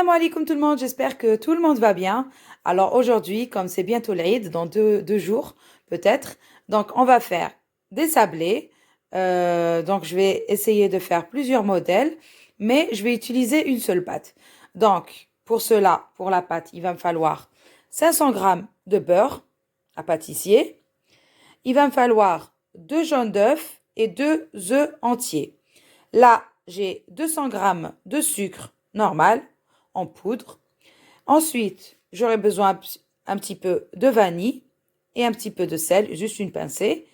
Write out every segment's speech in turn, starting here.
Salam alaikum tout le monde, j'espère que tout le monde va bien. Alors aujourd'hui, comme c'est bientôt l'Eid, dans deux jours peut-être, donc on va faire des sablés. Donc je vais essayer de faire plusieurs modèles, mais je vais utiliser une seule pâte. Donc pour cela, pour la pâte, il va me falloir 500 grammes de beurre à pâtissier. Il va me falloir 2 jaunes d'œufs et 2 œufs entiers. Là, j'ai 200 grammes de sucre normal en poudre. Ensuite, j'aurai besoin un petit peu de vanille et un petit peu de sel, juste une pincée,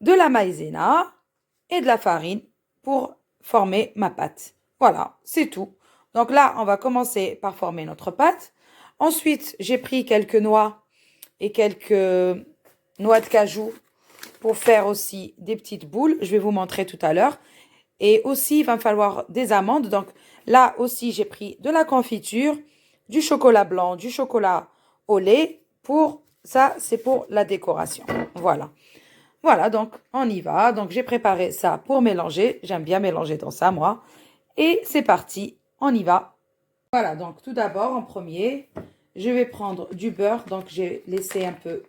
de la maïzena et de la farine pour former ma pâte. Voilà, c'est tout. Donc là, on va commencer par former notre pâte. Ensuite, j'ai pris quelques noix et quelques noix de cajou pour faire aussi des petites boules. Je vais vous montrer tout à l'heure. Et aussi, il va me falloir des amandes. Donc là aussi, j'ai pris de la confiture, du chocolat blanc, du chocolat au lait. Pour ça, c'est pour la décoration. Voilà. Voilà, donc on y va. Donc j'ai préparé ça pour mélanger. J'aime bien mélanger dans ça, moi. Et c'est parti, on y va. Voilà, donc tout d'abord, en premier, je vais prendre du beurre. Donc j'ai laissé un peu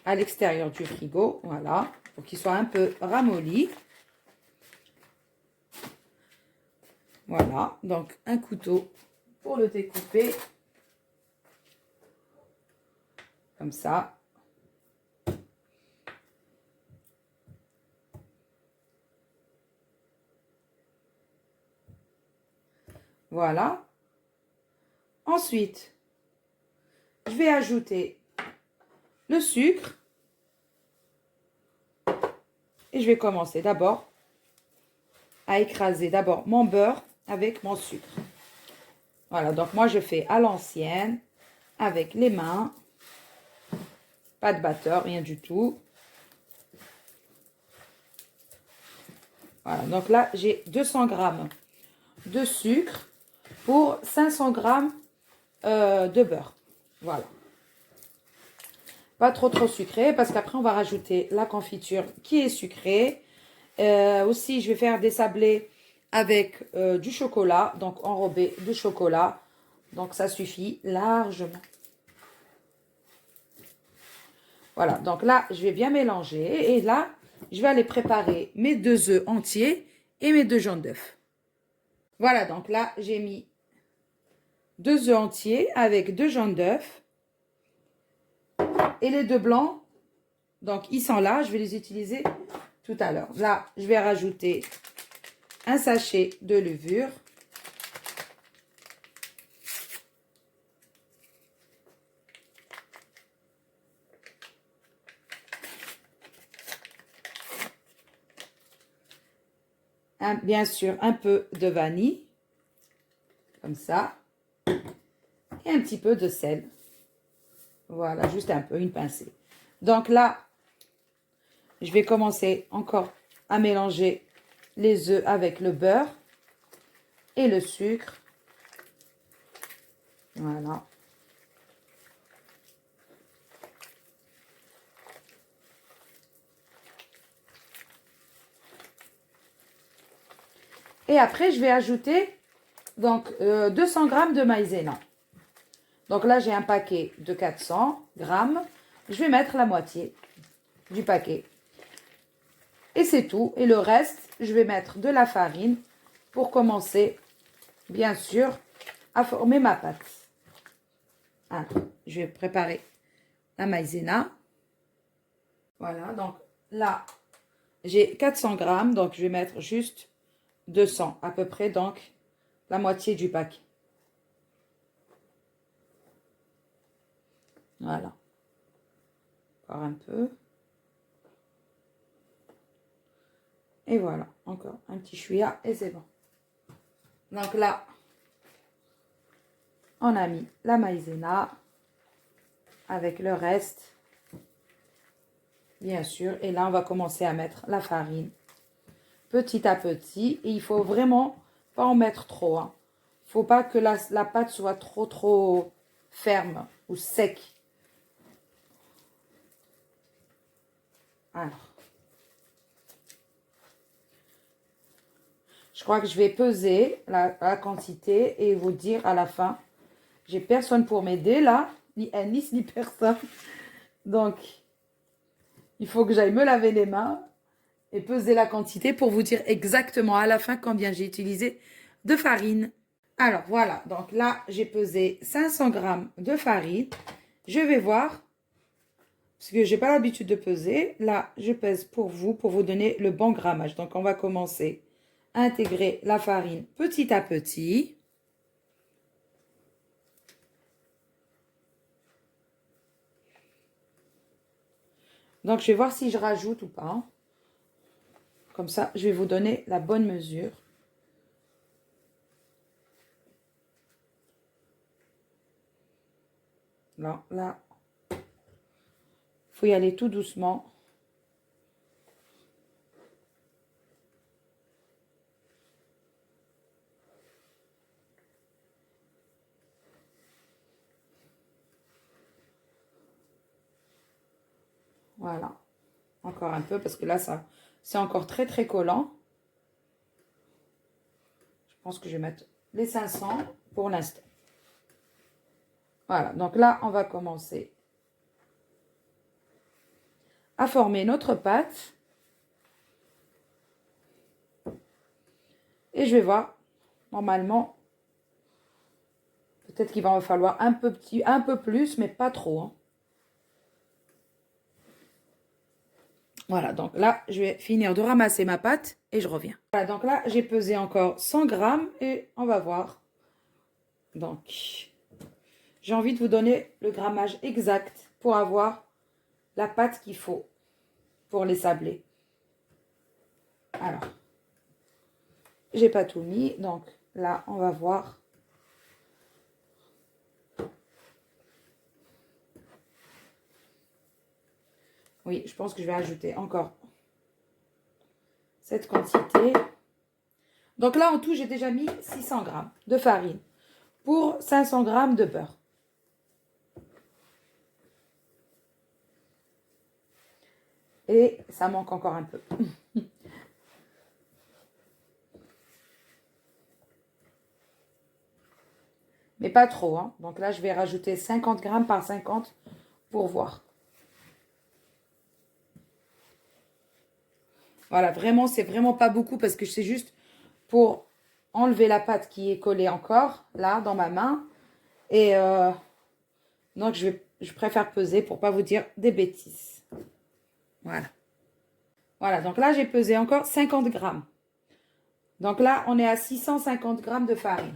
à l'extérieur du frigo. Voilà, pour qu'il soit un peu ramolli. Voilà, donc un couteau pour le découper, comme ça. Voilà. Ensuite, je vais ajouter le sucre et je vais commencer d'abord à écraser d'abord mon beurre avec mon sucre. Voilà, donc moi je fais à l'ancienne avec les mains, pas de batteur, rien du tout. Voilà, donc là j'ai 200 grammes de sucre pour 500 grammes de beurre. Voilà. Pas trop sucré parce qu'après on va rajouter la confiture qui est sucrée. Aussi, je vais faire des sablés avec du chocolat, donc enrobé de chocolat. Donc ça suffit largement. Voilà, donc là, je vais bien mélanger. Et là, je vais aller préparer mes 2 œufs entiers et mes 2 jaunes d'œufs. Voilà, donc là, j'ai mis 2 œufs entiers avec 2 jaunes d'œufs. Et les 2 blancs, donc ils sont là, je vais les utiliser tout à l'heure. Là, je vais rajouter un sachet de levure. Bien sûr, un peu de vanille, comme ça. Et un petit peu de sel. Voilà, juste un peu, une pincée. Donc là, je vais commencer encore à mélanger les œufs avec le beurre et le sucre. Voilà. Et après, je vais ajouter donc 200 grammes de maïzena. Donc là, j'ai un paquet de 400 grammes. Je vais mettre la moitié du paquet. Et c'est tout. Et le reste, je vais mettre de la farine pour commencer, bien sûr, à former ma pâte. Alors, je vais préparer la maïzena. Voilà, donc là, j'ai 400 grammes, donc je vais mettre juste 200 à peu près, donc la moitié du paquet. Voilà. Encore un peu. Et voilà, encore un petit chouïa et c'est bon. Donc là, on a mis la maïzena avec le reste, bien sûr. Et là, on va commencer à mettre la farine petit à petit. Et il faut vraiment pas en mettre trop. Hein. Faut pas que la pâte soit trop ferme ou sec. Alors. Je crois que je vais peser la quantité et vous dire à la fin. J'ai personne pour m'aider là, ni Anis, ni personne. Donc, il faut que j'aille me laver les mains et peser la quantité pour vous dire exactement à la fin combien j'ai utilisé de farine. Alors, voilà. Donc là, j'ai pesé 500 grammes de farine. Je vais voir, parce que je n'ai pas l'habitude de peser. Là, je pèse pour vous donner le bon grammage. Donc, on va commencer à intégrer la farine petit à petit. Donc, je vais voir si je rajoute ou pas. Comme ça, je vais vous donner la bonne mesure. Là, il faut y aller tout doucement. Voilà. Encore un peu parce que là, ça, c'est encore très, très collant. Je pense que je vais mettre les 500 pour l'instant. Voilà. Donc là, on va commencer à former notre pâte. Et je vais voir. Normalement, peut-être qu'il va en falloir un peu plus, mais pas trop, hein. Voilà, donc là, je vais finir de ramasser ma pâte et je reviens. Voilà, donc là, j'ai pesé encore 100 grammes et on va voir. Donc, j'ai envie de vous donner le grammage exact pour avoir la pâte qu'il faut pour les sablés. Alors, j'ai pas tout mis, donc là, on va voir. Oui, je pense que je vais ajouter encore cette quantité. Donc là, en tout, j'ai déjà mis 600 grammes de farine pour 500 grammes de beurre. Et ça manque encore un peu. Mais pas trop, hein. Donc là, je vais rajouter 50 grammes par 50 pour voir. Voilà, vraiment, c'est vraiment pas beaucoup parce que c'est juste pour enlever la pâte qui est collée encore, là, dans ma main. Et donc, je préfère peser pour pas vous dire des bêtises. Voilà. Voilà, donc là, j'ai pesé encore 50 grammes. Donc là, on est à 650 grammes de farine.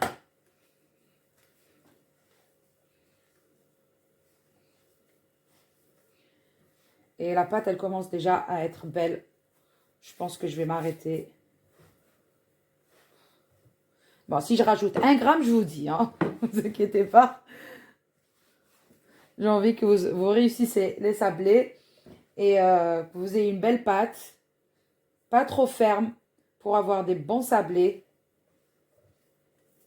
Et la pâte, elle commence déjà à être belle. Je pense que je vais m'arrêter. Bon, si je rajoute 1 gramme, je vous dis, hein, ne vous inquiétez pas. J'ai envie que vous réussissez les sablés et que vous ayez une belle pâte, pas trop ferme pour avoir des bons sablés.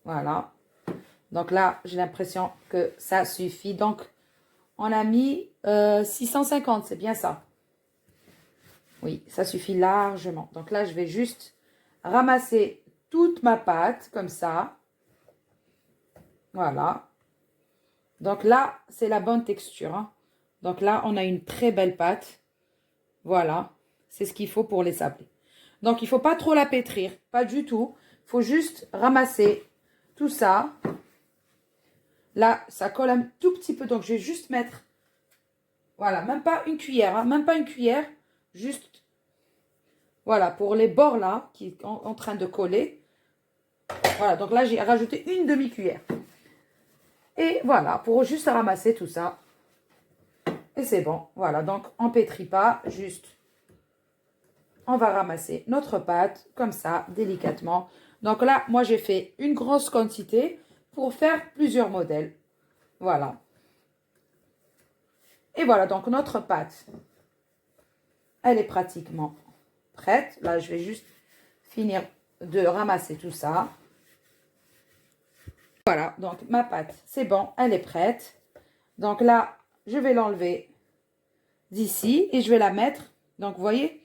Voilà. Donc là, j'ai l'impression que ça suffit. Donc, on a mis 650, c'est bien ça. Oui, ça suffit largement. Donc là, je vais juste ramasser toute ma pâte comme ça. Voilà. Donc là, c'est la bonne texture, hein. Donc là, on a une très belle pâte. Voilà. C'est ce qu'il faut pour les sablés. Donc, il ne faut pas trop la pétrir. Pas du tout. Il faut juste ramasser tout ça. Là, ça colle un tout petit peu. Donc, je vais juste mettre... Voilà, même pas une cuillère, hein, même pas une cuillère. Juste, voilà, pour les bords là, qui sont en train de coller. Voilà, donc là, j'ai rajouté une demi-cuillère. Et voilà, pour juste ramasser tout ça. Et c'est bon. Voilà, donc on pétrit pas, juste on va ramasser notre pâte comme ça, délicatement. Donc là, moi, j'ai fait une grosse quantité pour faire plusieurs modèles. Voilà. Et voilà, donc notre pâte, elle est pratiquement prête. Là, je vais juste finir de ramasser tout ça. Voilà, donc ma pâte, c'est bon, elle est prête. Donc là, je vais l'enlever d'ici et je vais la mettre. Donc, vous voyez,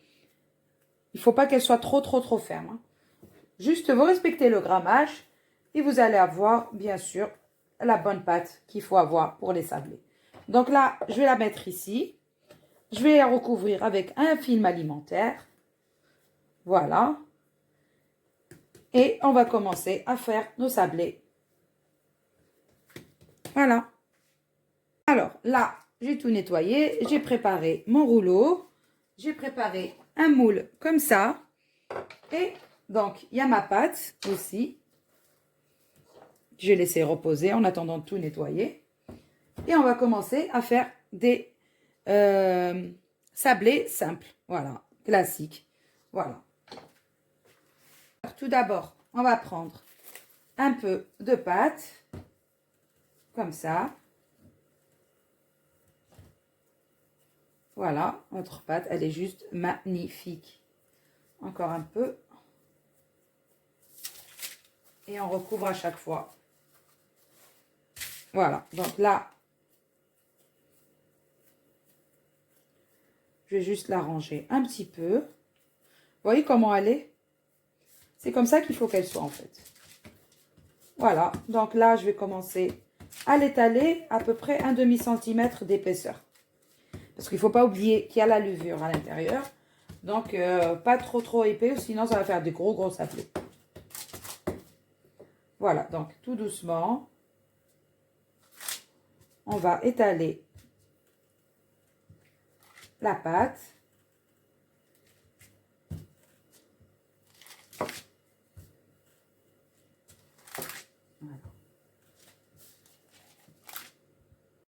il ne faut pas qu'elle soit trop ferme, hein. Juste, vous respectez le grammage et vous allez avoir, bien sûr, la bonne pâte qu'il faut avoir pour les sablés. Donc là, je vais la mettre ici. Je vais la recouvrir avec un film alimentaire. Voilà. Et on va commencer à faire nos sablés. Voilà. Alors là, j'ai tout nettoyé. J'ai préparé mon rouleau. J'ai préparé un moule comme ça. Et donc, il y a ma pâte aussi. J'ai laissé reposer en attendant de tout nettoyer. Et on va commencer à faire des sablés simples. Voilà, classiques. Voilà. Alors, tout d'abord, on va prendre un peu de pâte. Comme ça. Voilà, notre pâte, elle est juste magnifique. Encore un peu. Et on recouvre à chaque fois. Voilà, donc là, je vais juste la ranger un petit peu. Vous voyez comment elle est? C'est comme ça qu'il faut qu'elle soit en fait. Voilà, donc là, je vais commencer à l'étaler à peu près un demi-centimètre d'épaisseur. Parce qu'il ne faut pas oublier qu'il y a la levure à l'intérieur. Donc, pas trop épais, sinon ça va faire des gros sablés. Voilà, donc tout doucement, on va étaler la pâte. Voilà.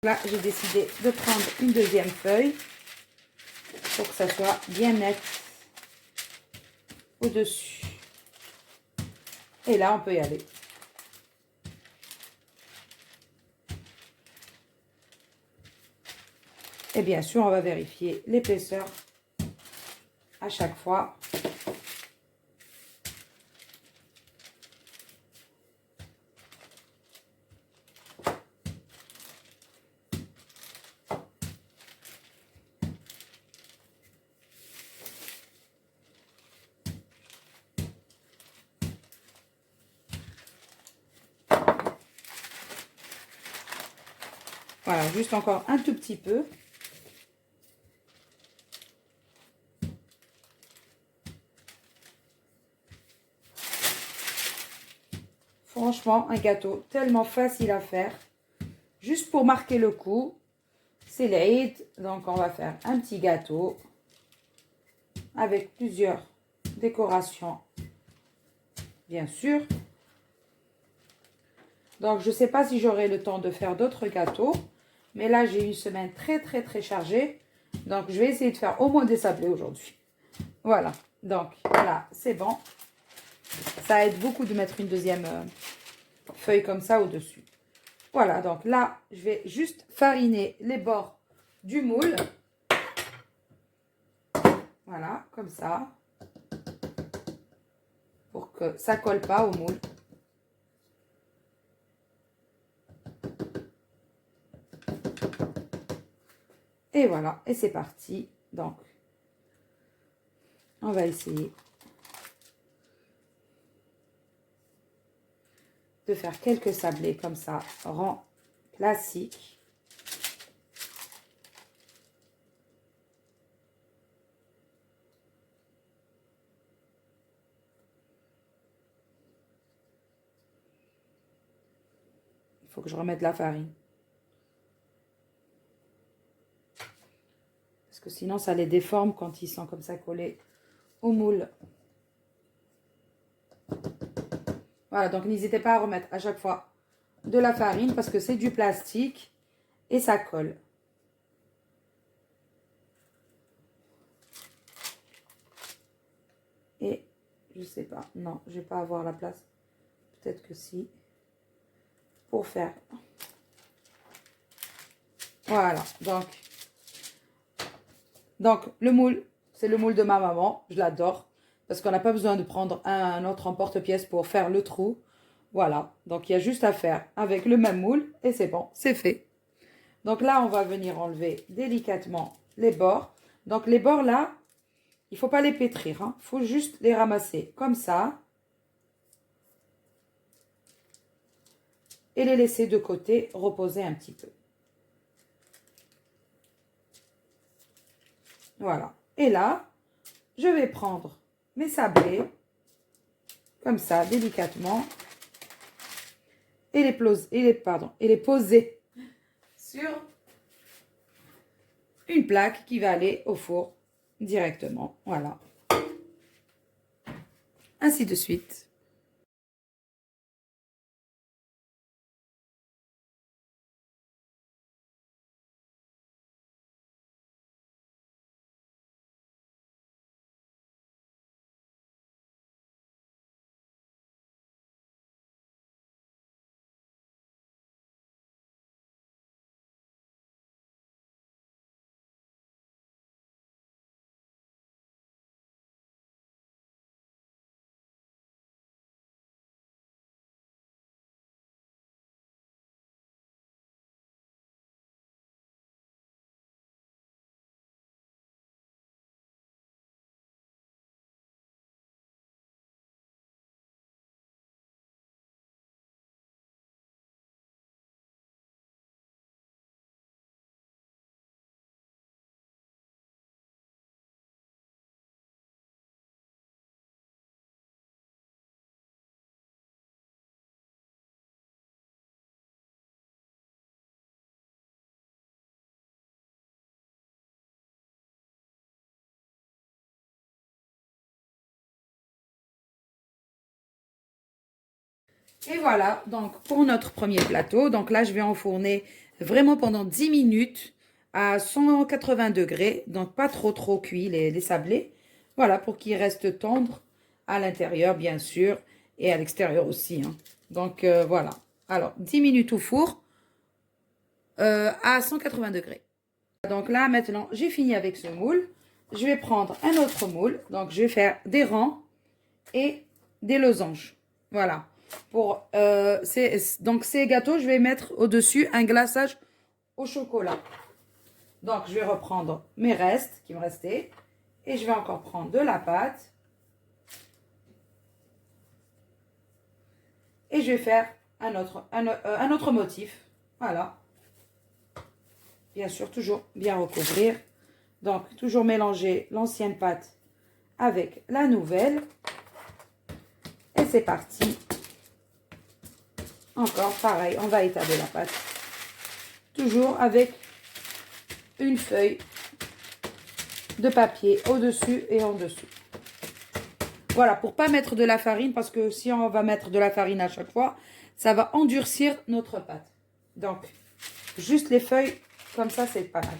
Là, j'ai décidé de prendre une deuxième feuille pour que ça soit bien net au-dessus. Et là, on peut y aller. Et bien sûr, on va vérifier l'épaisseur à chaque fois. Voilà, juste encore un tout petit peu. Franchement, un gâteau tellement facile à faire. Juste pour marquer le coup, c'est l'Aïd. Donc, on va faire un petit gâteau avec plusieurs décorations, bien sûr. Donc, je ne sais pas si j'aurai le temps de faire d'autres gâteaux. Mais là, j'ai une semaine très chargée. Donc, je vais essayer de faire au moins des sablés aujourd'hui. Voilà. Donc, là, c'est bon. Ça aide beaucoup de mettre une deuxième feuille comme ça au-dessus. Voilà. Donc, là, je vais juste fariner les bords du moule. Voilà, comme ça. Pour que ça ne colle pas au moule. Et voilà, et c'est parti. Donc, on va essayer de faire quelques sablés comme ça, rang classique. Il faut que je remette la farine. Parce que sinon, ça les déforme quand ils sont comme ça collés au moule. Voilà, donc n'hésitez pas à remettre à chaque fois de la farine parce que c'est du plastique et ça colle. Et je sais pas, non, je vais pas avoir la place. Peut-être que si. Pour faire. Voilà, donc le moule, c'est le moule de ma maman, je l'adore. Parce qu'on n'a pas besoin de prendre un autre emporte-pièce pour faire le trou. Voilà, donc il y a juste à faire avec le même moule et c'est bon, c'est fait. Donc là, on va venir enlever délicatement les bords. Donc les bords là, il ne faut pas les pétrir, il faut juste les ramasser comme ça. et les laisser de côté reposer un petit peu. Voilà. Et là, je vais prendre mes sablés, comme ça, délicatement, et les poser sur une plaque qui va aller au four directement. Voilà. Ainsi de suite. Et voilà, donc pour notre premier plateau, donc là je vais enfourner vraiment pendant 10 minutes à 180 degrés, donc pas trop cuit les sablés. Voilà, pour qu'ils restent tendres à l'intérieur bien sûr et à l'extérieur aussi, hein. Donc voilà, alors 10 minutes au four à 180 degrés. Donc là maintenant j'ai fini avec ce moule. Je vais prendre un autre moule, donc je vais faire des rangs et des losanges. Voilà. Donc ces gâteaux, je vais mettre au-dessus un glaçage au chocolat. Donc je vais reprendre mes restes qui me restaient et je vais encore prendre de la pâte et je vais faire un autre motif. Voilà. Bien sûr, toujours bien recouvrir. Donc toujours mélanger l'ancienne pâte avec la nouvelle. Et c'est parti. Encore pareil, on va étaler la pâte. Toujours avec une feuille de papier au-dessus et en dessous. Voilà, pour pas mettre de la farine, parce que si on va mettre de la farine à chaque fois, ça va endurcir notre pâte. Donc, juste les feuilles, comme ça, c'est pas mal.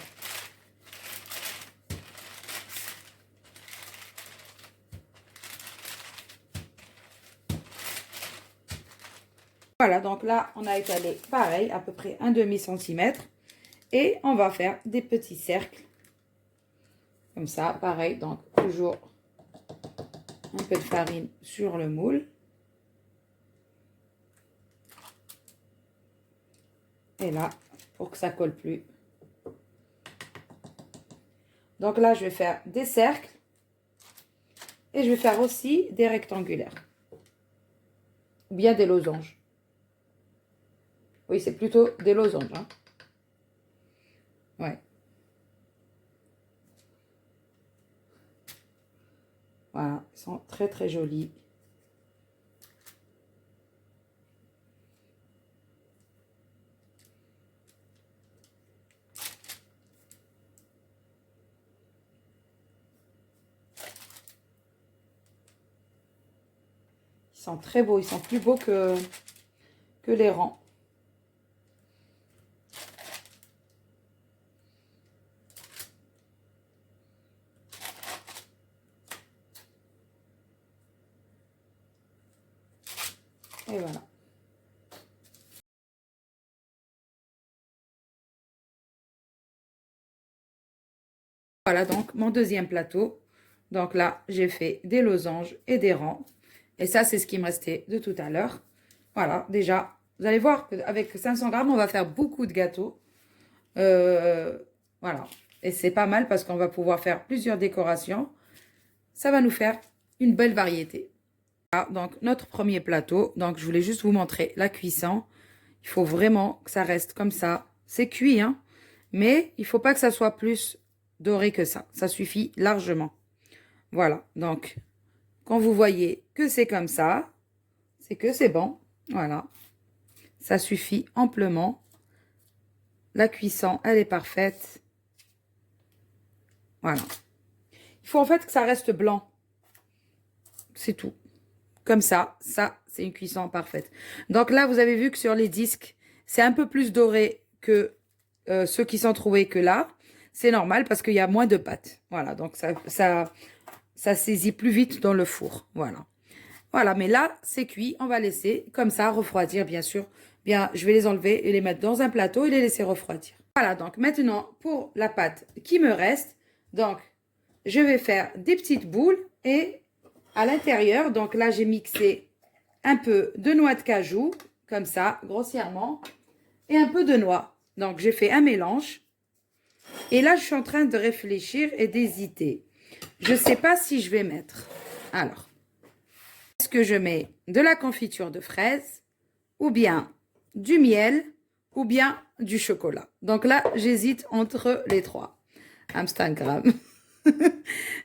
Voilà, donc là, on a étalé pareil, à peu près un demi-centimètre. Et on va faire des petits cercles. Comme ça, pareil, donc toujours un peu de farine sur le moule. Et là, pour que ça colle plus. Donc là, je vais faire des cercles. Et je vais faire aussi des rectangulaires. Ou bien des losanges. Oui, c'est plutôt des losanges, hein. Ouais. Voilà, ils sont très jolis. Ils sont très beaux, ils sont plus beaux que les rangs. Et voilà. Voilà donc mon deuxième plateau. Donc là, j'ai fait des losanges et des rangs. Et ça, c'est ce qui me restait de tout à l'heure. Voilà, déjà, vous allez voir qu'avec 500 grammes, on va faire beaucoup de gâteaux. Voilà. Et c'est pas mal parce qu'on va pouvoir faire plusieurs décorations. Ça va nous faire une belle variété. Voilà, donc notre premier plateau. Donc, je voulais juste vous montrer la cuisson. Il Il faut vraiment que ça reste comme ça. C'est cuit, hein, mais il faut pas que ça soit plus doré que ça. Ça suffit largement. Voilà, donc quand vous voyez que c'est comme ça, c'est que c'est bon. Voilà, ça suffit amplement. La cuisson, elle est parfaite. Voilà. Il faut en fait que ça reste blanc. C'est tout. Comme ça, c'est une cuisson parfaite. Donc là, vous avez vu que sur les disques, c'est un peu plus doré que ceux qui sont trouvés que là. C'est normal parce qu'il y a moins de pâte. Voilà, donc ça saisit plus vite dans le four. Voilà. Voilà, mais là, c'est cuit. On va laisser comme ça refroidir, bien sûr. Bien, je vais les enlever et les mettre dans un plateau et les laisser refroidir. Voilà, donc maintenant, pour la pâte qui me reste, donc, je vais faire des petites boules et à l'intérieur, donc là, j'ai mixé un peu de noix de cajou, comme ça, grossièrement, et un peu de noix. Donc, j'ai fait un mélange. Et là, je suis en train de réfléchir et d'hésiter. Je ne sais pas si je vais mettre. Alors, est-ce que je mets de la confiture de fraises ou bien du miel ou bien du chocolat? Donc là, j'hésite entre les trois. Instagram.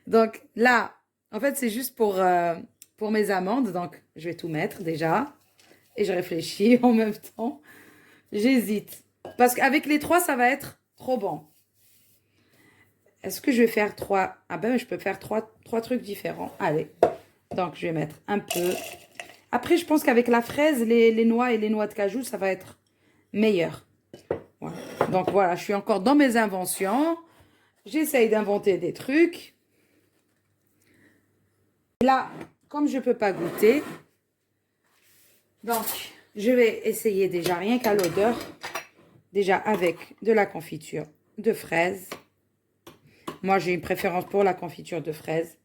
Donc là, en fait, c'est juste pour mes amandes. Donc, je vais tout mettre déjà. Et je réfléchis en même temps. J'hésite. Parce qu'avec les trois, ça va être trop bon. Est-ce que je vais faire trois? Ah ben, je peux faire trois trucs différents. Allez. Donc, je vais mettre un peu. Après, je pense qu'avec la fraise, les noix et les noix de cajou, ça va être meilleur. Voilà. Donc, voilà, je suis encore dans mes inventions. J'essaye d'inventer des trucs. Là, comme je ne peux pas goûter, donc, je vais essayer déjà, rien qu'à l'odeur, déjà avec de la confiture de fraises. Moi, j'ai une préférence pour la confiture de fraises.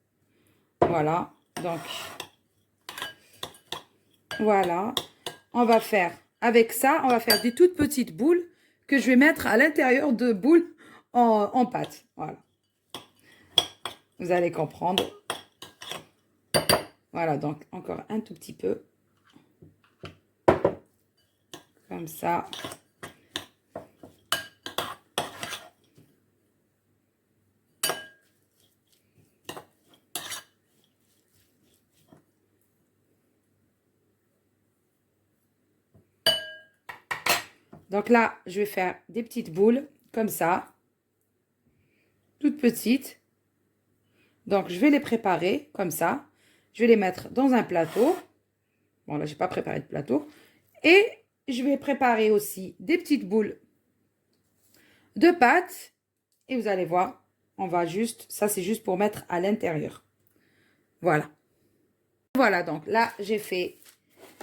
Voilà, donc, voilà. On va faire, avec ça, on va faire des toutes petites boules que je vais mettre à l'intérieur de boules en pâte. Voilà. Vous allez comprendre. Voilà, donc encore un tout petit peu. Comme ça. Donc là, je vais faire des petites boules comme ça. Toutes petites. Donc, je vais les préparer comme ça. Je vais les mettre dans un plateau. Bon, là, je n'ai pas préparé de plateau. Et je vais préparer aussi des petites boules de pâte. Et vous allez voir, on va juste, ça c'est juste pour mettre à l'intérieur. Voilà. Voilà, donc là, j'ai fait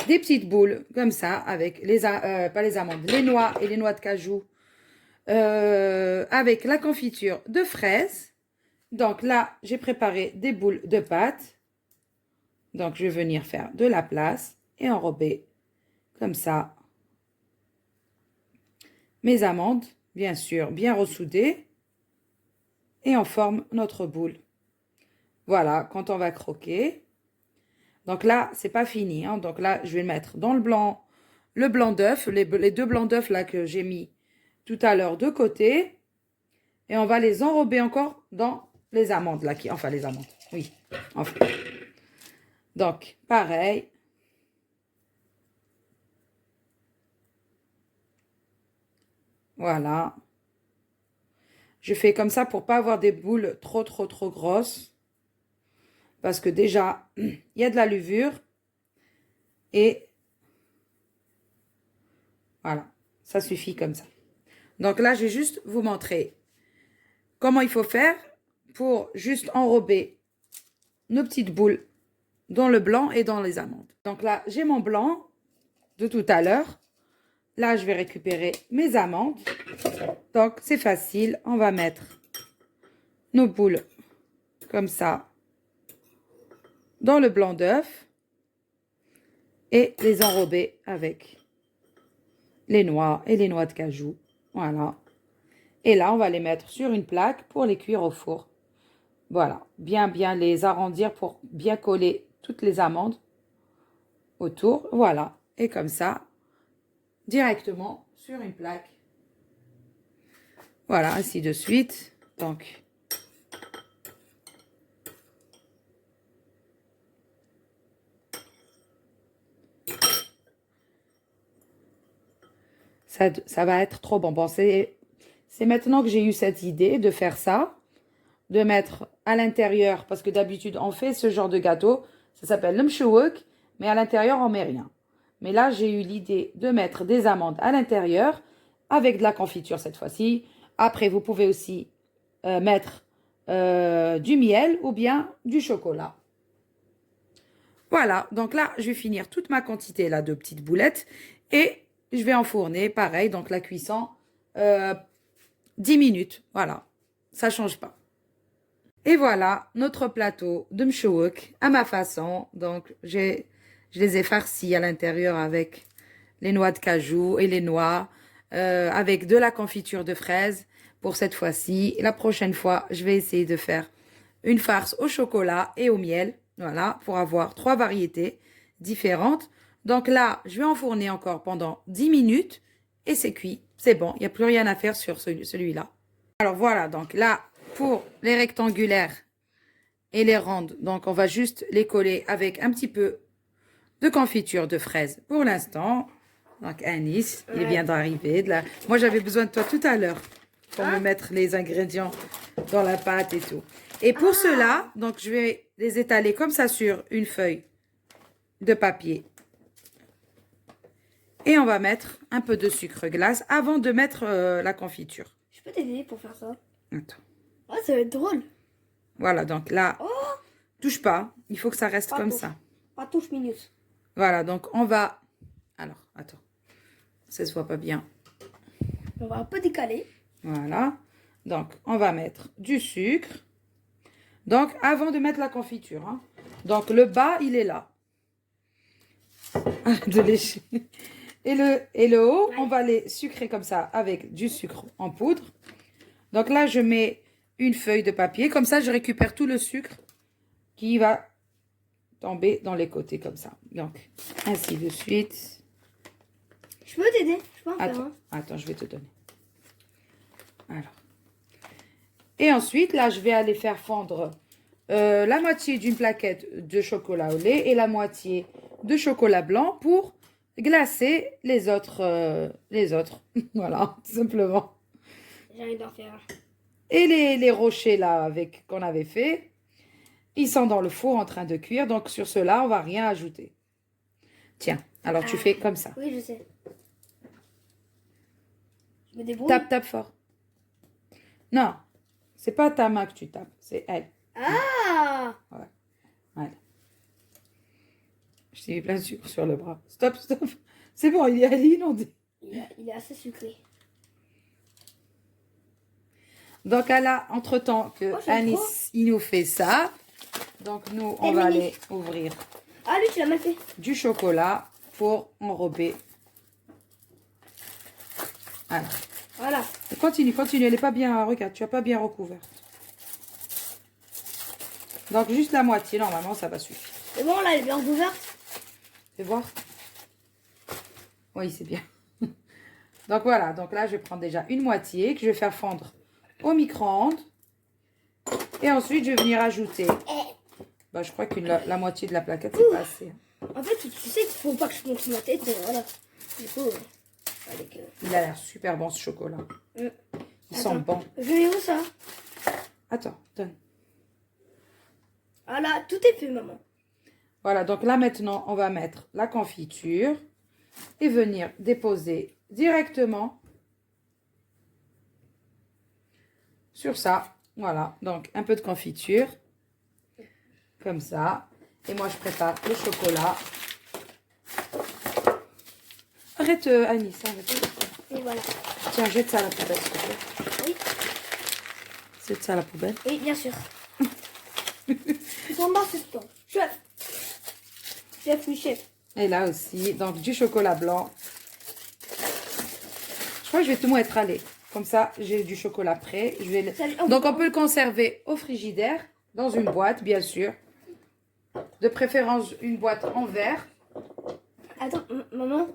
des petites boules comme ça avec pas les amandes, les noix et les noix de cajou. Avec la confiture de fraises. Donc là, j'ai préparé des boules de pâte. Donc, je vais venir faire de la place et enrober comme ça mes amandes, bien sûr, bien ressoudées. Et on forme notre boule. Voilà, quand on va croquer. Donc là, c'est pas fini, hein. Donc là, je vais mettre dans le blanc d'œuf, les deux blancs d'œuf là que j'ai mis tout à l'heure de côté. Et on va les enrober encore dans les amandes là, enfin les amandes, oui, enfin. Donc, pareil. Voilà. Je fais comme ça pour pas avoir des boules trop grosses. Parce que déjà, il y a de la levure. Et voilà, ça suffit comme ça. Donc là, je vais juste vous montrer comment il faut faire pour juste enrober nos petites boules dans le blanc et dans les amandes. Donc là, j'ai mon blanc de tout à l'heure. Là, je vais récupérer mes amandes. Donc, c'est facile. On va mettre nos boules comme ça dans le blanc d'œuf et les enrober avec les noix et les noix de cajou. Voilà. Et là, on va les mettre sur une plaque pour les cuire au four. Voilà. Bien les arrondir pour bien coller toutes les amandes autour. Voilà. Et comme ça, directement sur une plaque. Voilà, ainsi de suite. Donc, ça va être trop bon. Bon, c'est maintenant que j'ai eu cette idée de faire ça, de mettre à l'intérieur, parce que d'habitude, on fait ce genre de gâteau, ça s'appelle le mchououk, mais à l'intérieur, on met rien. Mais là, j'ai eu l'idée de mettre des amandes à l'intérieur, avec de la confiture cette fois-ci. Après, vous pouvez aussi mettre du miel ou bien du chocolat. Voilà, donc là, je vais finir toute ma quantité là de petites boulettes et je vais enfourner, pareil, donc la cuisson, 10 minutes. Voilà, ça change pas. Et voilà, notre plateau de mchououk à ma façon. Donc, je les ai farcis à l'intérieur avec les noix de cajou et les noix, avec de la confiture de fraises pour cette fois-ci. La prochaine fois, je vais essayer de faire une farce au chocolat et au miel. Voilà, pour avoir 3 variétés différentes. Donc là, je vais enfourner encore pendant 10 minutes et c'est cuit. C'est bon, il n'y a plus rien à faire sur celui-là. Alors voilà, donc là, pour les rectangulaires et les rondes, donc on va juste les coller avec un petit peu de confiture de fraises pour l'instant. Donc Anis, il vient d'arriver. Moi, j'avais besoin de toi tout à l'heure pour me mettre les ingrédients dans la pâte et tout. Et pour cela, donc je vais les étaler comme ça sur une feuille de papier. Et on va mettre un peu de sucre glace avant de mettre la confiture. Je peux t'aider pour faire ça. Attends. Oh, ça va être drôle. Voilà, donc là, touche pas. Il faut que ça reste comme ça. Pas touche minute. Voilà, donc on va... Alors, attends. Ça se voit pas bien. On va un peu décaler. Voilà. Donc, on va mettre du sucre. Donc, avant de mettre la confiture. Hein. Donc, le bas, il est là. De lécher. Et le haut, on va les sucrer comme ça avec du sucre en poudre. Donc là, je mets une feuille de papier. Comme ça, je récupère tout le sucre qui va tomber dans les côtés comme ça. Donc, ainsi de suite. Je peux t'aider. Je peux en faire un. Attends, je vais te donner. Alors. Et ensuite, là, je vais aller faire fondre la moitié d'une plaquette de chocolat au lait et la moitié de chocolat blanc pour glacer les autres. Voilà, tout simplement. J'arrive d'en faire un. Et les rochers, là, qu'on avait fait, ils sont dans le four en train de cuire. Donc, sur ceux-là, on va rien ajouter. Tiens, alors tu fais comme ça. Oui, je sais. Je me débrouille. Tape fort. Non, c'est pas ta main que tu tapes, c'est elle. Ah! Ouais. Voilà. Je t'ai mis plein de sucre sur le bras. Stop. C'est bon, il est inondé. Il est assez sucré. Donc, là, entre-temps que Anis, il nous fait ça, donc nous, on va aller ouvrir Ah, lui, tu l'as mal fait. du chocolat pour enrober. Voilà. Continue, elle n'est pas bien, regarde, tu n'as pas bien recouvert. Donc, juste la moitié, normalement, ça va suffire. C'est bon, là, elle est bien recouverte. Fais voir. Oui, c'est bien. Donc, voilà, donc là, je vais prendre déjà une moitié que je vais faire fondre au micro-ondes. Et ensuite, je vais venir ajouter. Bah, je crois que la moitié de la plaquette, c'est pas assez. En fait, tu sais qu'il faut pas que je monte ma tête. Voilà. Du coup, il a l'air super bon, ce chocolat. Il sent bon. Je mets où ça? Attends, donne. Voilà, tout est fait, maman. Voilà, donc là, maintenant, on va mettre la confiture et venir déposer directement sur ça. Voilà, donc un peu de confiture. Comme ça. Et moi, je prépare le chocolat. Arrête, Anis, arrête. Et voilà. Tiens, jette ça à la poubelle, s'il te plaît. Oui. Jette ça à la poubelle. Oui, bien sûr. Son assistant. Chef. Chef, oui, chef. Et là aussi, donc du chocolat blanc. Je crois que je vais tout mettre à lait. Comme ça, j'ai du chocolat prêt. Donc, on peut le conserver au frigidaire, dans une boîte, bien sûr. De préférence, une boîte en verre. Attends, maman.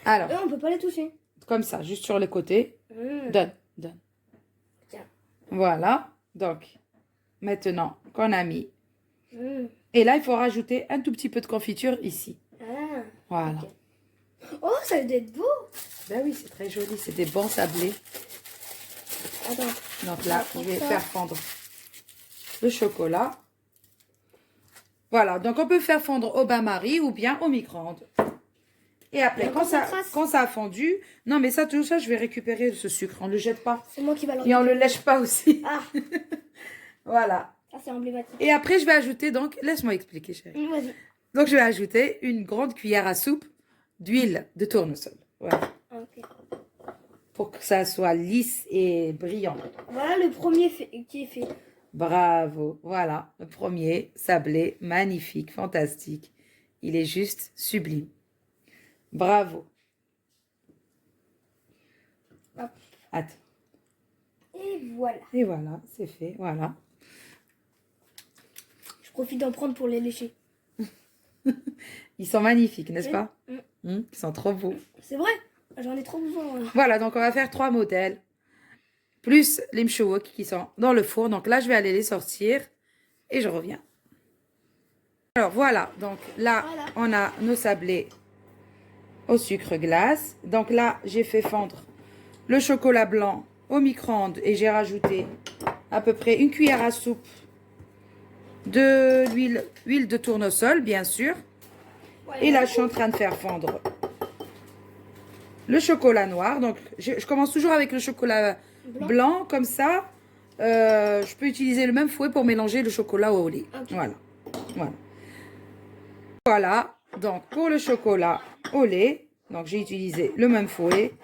Alors, Eux, on peut pas les toucher. comme ça, juste sur les côtés. Donne, donne. Tiens. Voilà. Donc, maintenant qu'on a mis. Mm. Et là, il faut rajouter un tout petit peu de confiture ici. Ah. Voilà. Ok. Oh, ça doit être beau. Ben oui, c'est très joli. C'est des bons sablés. Attends. Donc là, je Pour vais ça. faire fondre le chocolat. Voilà. Donc, on peut faire fondre au bain-marie ou bien au micro-ondes. Et après, Et quand ça trace. a fondu... Non, mais ça, tout ça, je vais récupérer ce sucre. On ne le jette pas. C'est moi qui va le Et on récupérer. ne le lèche pas aussi. Ah, Voilà. ça c'est emblématique. Et après, je vais ajouter donc... Laisse-moi expliquer, chérie. Vas-y. Donc, je vais ajouter une grande cuillère à soupe d'huile de tournesol. Voilà. Ok. Pour que ça soit lisse et brillant. Voilà le premier qui est fait. Bravo. Voilà. Le premier sablé. Magnifique. Fantastique. Il est juste sublime. Bravo. Hop. Attends. Et voilà. Et voilà. C'est fait. Voilà. Je profite d'en prendre pour les lécher. Ils sont magnifiques, n'est-ce pas? Mm. Ils sont trop beaux. C'est vrai. J'en ai trop besoin. Voilà, donc on va faire 3 modèles. Plus les mchouok qui sont dans le four. Donc là, je vais aller les sortir. Et je reviens. Alors voilà, donc là, Voilà. on a nos sablés au sucre glace. Donc là, j'ai fait fondre le chocolat blanc au micro-ondes. Et j'ai rajouté à peu près une cuillère à soupe de l'huile de tournesol, bien sûr. Ouais, Et là, je suis en train de faire fondre le chocolat noir. Donc, je commence toujours avec le chocolat blanc comme ça. Je peux utiliser le même fouet pour mélanger le chocolat au lait. Ok. Voilà. Voilà. Voilà. Donc, pour le chocolat au lait, donc j'ai utilisé le même fouet.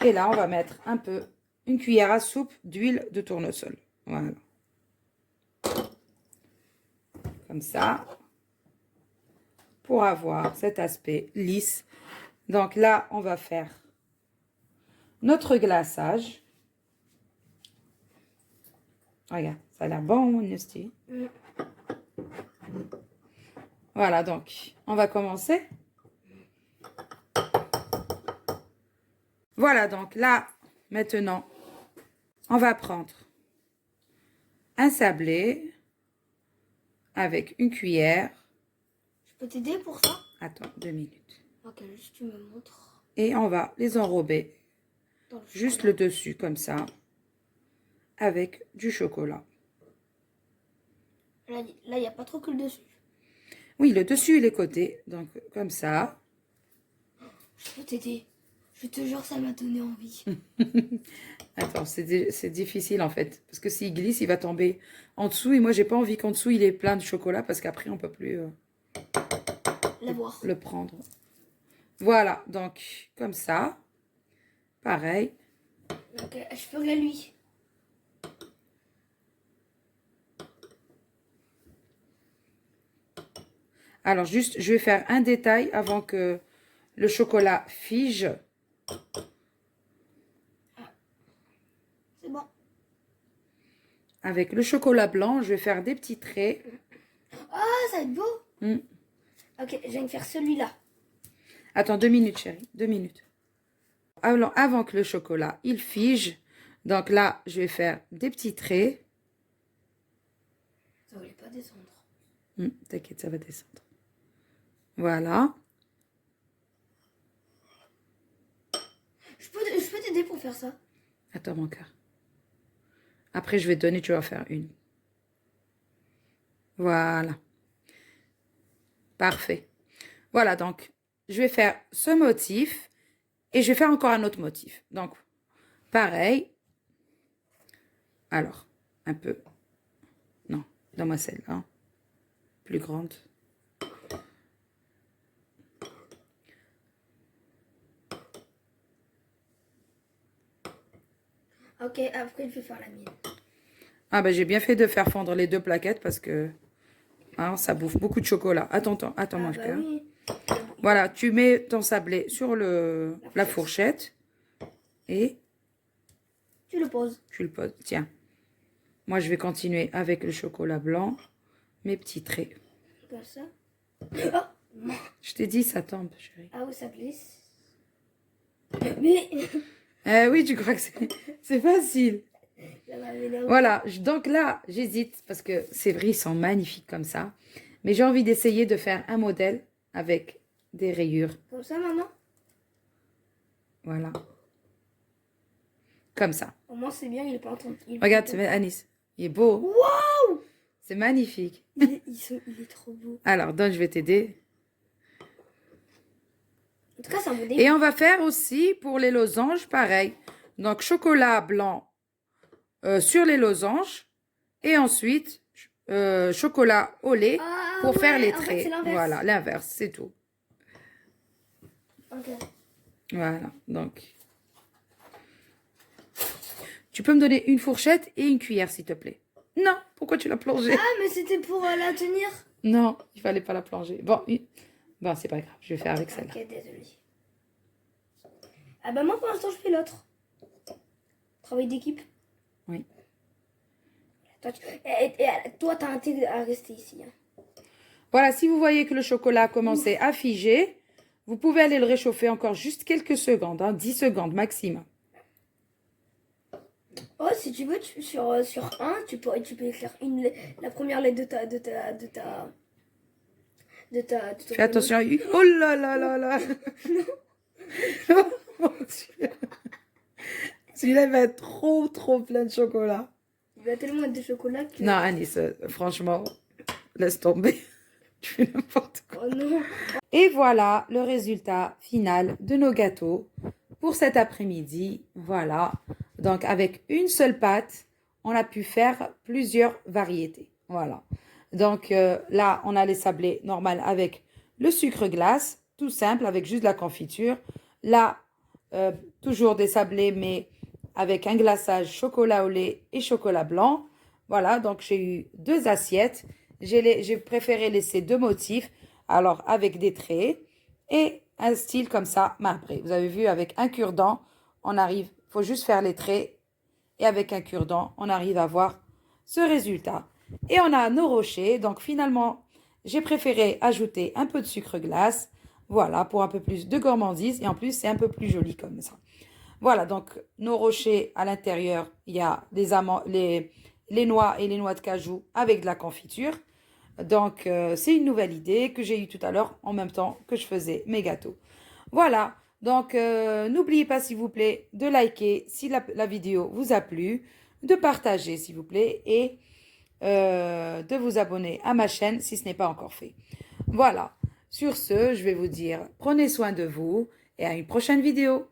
Et là, on va mettre un peu, une cuillère à soupe d'huile de tournesol. Voilà. Comme ça. Pour avoir cet aspect lisse. Donc là, on va faire notre glaçage. Regarde, ça a l'air bon, Nesty. Voilà, donc, on va commencer. Voilà, donc là, maintenant, on va prendre un sablé avec une cuillère. Je peux t'aider pour ça? Attends, 2 minutes. Ok, juste tu me montres. Et on va les enrober Dans le juste chocolat. le dessus, comme ça, avec du chocolat. Là, il n'y a pas trop que le dessus. Oui, le dessus et les côtés, donc comme ça. Je peux t'aider. Je te jure, ça m'a donné envie. Attends, c'est difficile en fait. Parce que s'il glisse, il va tomber en dessous. Et moi, j'ai pas envie qu'en dessous, il est plein de chocolat. Parce qu'après, on peut plus L'avoir. le prendre. Voilà, donc comme ça. Pareil. Ok, je peux la lui. Alors, juste, je vais faire un détail avant que le chocolat fige. C'est bon. Avec le chocolat blanc, je vais faire des petits traits. Ah, ça va être beau. Mm. Ok, je viens de faire celui-là. Attends, 2 minutes, chérie. 2 minutes. Alors, avant que le chocolat, il fige. Donc là, je vais faire des petits traits. Ça voulait pas descendre. T'inquiète, ça va descendre. Voilà. Je peux t'aider pour faire ça. Attends, mon cœur. Après, je vais te donner, tu vas faire une. Voilà. Parfait. Voilà, donc, je vais faire ce motif et je vais faire encore un autre motif. Donc, pareil. Alors, un peu. Non, donne-moi celle-là. Plus grande. Ok, après, je vais faire la mienne. Ah, ben, j'ai bien fait de faire fondre les 2 plaquettes parce que hein, ça bouffe beaucoup de chocolat. Attends, mon bah cœur. oui. Voilà, tu mets ton sablé sur la fourchette et Tu le poses. tu le poses. Tiens, moi je vais continuer avec le chocolat blanc, mes petits traits. Comme ça. Oh, Je t'ai dit, ça tombe, chérie. Ah oui, ça glisse. Mais... Oui, tu crois que c'est facile. Ça va m'énerver. Voilà, donc là, j'hésite parce que c'est vrai, ils sont magnifiques comme ça. Mais j'ai envie d'essayer de faire un modèle avec des rayures. Comme ça, maman? Voilà. Comme ça. Au moins, c'est bien, il est pas en train... Regarde, Anis, il est beau. Waouh! C'est magnifique. Il est trop beau. Alors, donc, je vais t'aider. En tout cas, c'est un beau début. Et on va faire aussi pour les losanges, pareil. Donc, chocolat blanc sur les losanges. Et ensuite, chocolat au lait pour faire les en fait, traits. c'est l'inverse. Voilà, l'inverse, c'est tout. Ok. Voilà, donc. Tu peux me donner une fourchette et une cuillère, s'il te plaît. Non, pourquoi tu l'as plongée? Ah, mais c'était pour la tenir. Non, il fallait pas la plonger. Bon, bon c'est pas grave, je vais faire avec celle-là. Ok, désolé. Ah bah moi, pour l'instant, je fais l'autre. Travail d'équipe. Oui. Toi, t'as intérêt à rester ici. Hein. Voilà, si vous voyez que le chocolat a commencé à figer, vous pouvez aller le réchauffer encore juste quelques secondes, hein, 10 secondes maximum. Oh, si tu veux, sur un, tu peux écrire la première lettre de ta Fais attention. Oh là là là là. Oh mon Dieu. Celui-là va être trop plein de chocolat. Il va tellement être de chocolat que... Non, Anis, franchement, laisse tomber. Tu fais n'importe quoi. Oh non. Et voilà le résultat final de nos gâteaux pour cet après-midi. Voilà. Donc, avec une seule pâte, on a pu faire plusieurs variétés. Voilà. Donc, là, on a les sablés normales avec le sucre glace, tout simple, avec juste la confiture. Là, toujours des sablés, mais avec un glaçage chocolat au lait et chocolat blanc. Voilà, donc j'ai eu 2 assiettes. J'ai préféré laisser 2 motifs, alors avec des traits et un style comme ça, marbré. Vous avez vu, avec un cure-dent, on arrive, il faut juste faire les traits et avec un cure-dent, on arrive à voir ce résultat. Et on a nos rochers, donc finalement, j'ai préféré ajouter un peu de sucre glace, voilà, pour un peu plus de gourmandise et en plus, c'est un peu plus joli comme ça. Voilà, donc nos rochers à l'intérieur, il y a les noix et les noix de cajou avec de la confiture. Donc, c'est une nouvelle idée que j'ai eue tout à l'heure en même temps que je faisais mes gâteaux. Voilà, donc n'oubliez pas s'il vous plaît de liker si la vidéo vous a plu, de partager s'il vous plaît et de vous abonner à ma chaîne si ce n'est pas encore fait. Voilà, sur ce, je vais vous dire prenez soin de vous et à une prochaine vidéo.